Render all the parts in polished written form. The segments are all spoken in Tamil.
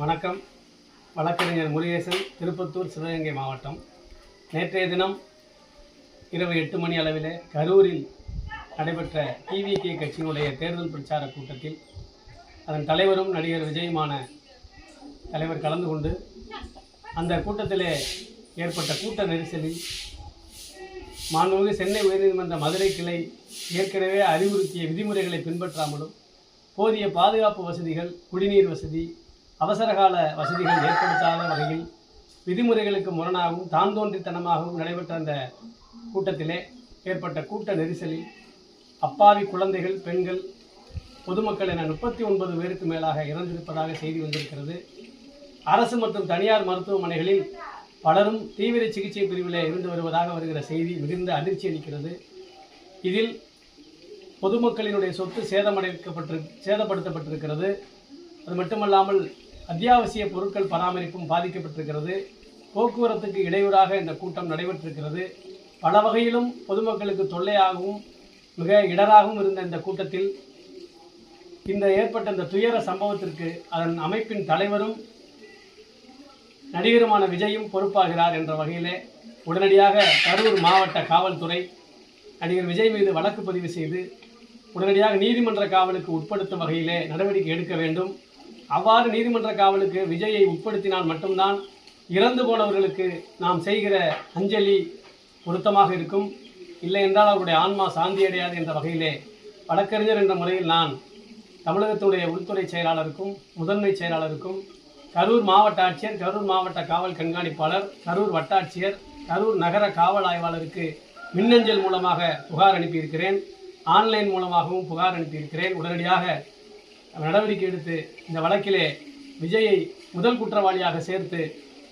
வணக்கம். வழக்கறிஞர் முருகேசன், திருப்பத்தூர், சிவகங்கை மாவட்டம். நேற்றைய தினம் இரவு 8 மணி அளவில் கரூரில் நடைபெற்ற டிவிகே கட்சியினுடைய தேர்தல் பிரச்சார கூட்டத்தில் அதன் தலைவரும் நடிகர் விஜயுமான தலைவர் கலந்து கொண்டு அந்த கூட்டத்திலே ஏற்பட்ட கூட்ட நெரிசலில் மாண்புமிகு சென்னை உயர்நீதிமன்ற மதுரை கிளை ஏற்கனவே அறிவுறுத்திய விதிமுறைகளை பின்பற்றாமலும் போதிய பாதுகாப்பு வசதிகள், குடிநீர் வசதி, அவசரகால வசதிகள் ஏற்படுத்தாத வகையில் விதிமுறைகளுக்கு முரணாகவும் தாந்தோன்றித்தனமாகவும் நடைபெற்ற அந்த கூட்டத்திலே ஏற்பட்ட கூட்ட நெரிசலில் அப்பாவி குழந்தைகள், பெண்கள், பொதுமக்கள் என 39 பேருக்கு மேலாக இறந்திருப்பதாக செய்தி வந்திருக்கிறது. அரசு மற்றும் தனியார் மருத்துவமனைகளில் பலரும் தீவிர சிகிச்சை பிரிவில் இருந்து வருவதாக வருகிற செய்தி மிகுந்த அதிர்ச்சி அளிக்கிறது. இதில் பொதுமக்களினுடைய சொத்து சேதப்படுத்தப்பட்டிருக்கிறது. அது மட்டுமல்லாமல் அத்தியாவசிய பொருட்கள் பராமரிப்பும் பாதிக்கப்பட்டிருக்கிறது. போக்குவரத்துக்கு இடையூறாக இந்த கூட்டம் நடைபெற்றிருக்கிறது. பல வகையிலும் பொதுமக்களுக்கு தொல்லையாகவும் மிக இடராகவும் இருந்த இந்த கூட்டத்தில் ஏற்பட்ட இந்த துயர சம்பவத்திற்கு அதன் அமைப்பின் தலைவரும் நடிகருமான விஜயும் பொறுப்பாகிறார் என்ற வகையிலே உடனடியாக கரூர் மாவட்ட காவல்துறை நடிகர் விஜய் மீது வழக்கு பதிவு செய்து உடனடியாக நீதிமன்ற காவலுக்கு உட்படுத்தும் வகையிலே நடவடிக்கை எடுக்க வேண்டும். அவ்வாறு நீதிமன்ற காவலுக்கு விஜயை உட்படுத்தினால் மட்டும்தான் இறந்து போனவர்களுக்கு நாம் செய்கிற அஞ்சலி பொருத்தமாக இருக்கும். இல்லை என்றால் அவருடைய ஆன்மா சாந்தியடையாது என்ற வகையிலே வழக்கறிஞர் என்ற முறையில் நான் தமிழகத்துடைய உள்துறை செயலாளருக்கும் முதன்மை செயலாளருக்கும் கரூர் மாவட்ட ஆட்சியர், கரூர் மாவட்ட காவல் கண்காணிப்பாளர், கரூர் வட்டாட்சியர், கரூர் நகர காவல் ஆய்வாளருக்கு மின்னஞ்சல் மூலமாக புகார் அனுப்பியிருக்கிறேன். ஆன்லைன் மூலமாகவும் புகார் அனுப்பியிருக்கிறேன். உடனடியாக நடவடிக்கை எடுத்து இந்த வழக்கிலே விஜயை முதல் குற்றவாளியாக சேர்த்து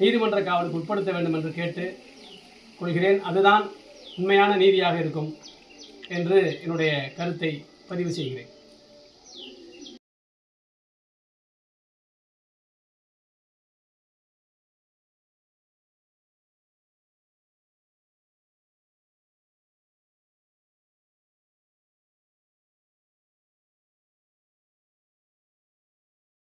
நீதிமன்ற காவலுக்கு உட்படுத்த வேண்டும் என்று கேட்டு கொள்கிறேன். அதுதான் உண்மையான நீதியாக இருக்கும் என்று என்னுடைய கருத்தை பதிவு செய்கிறேன்.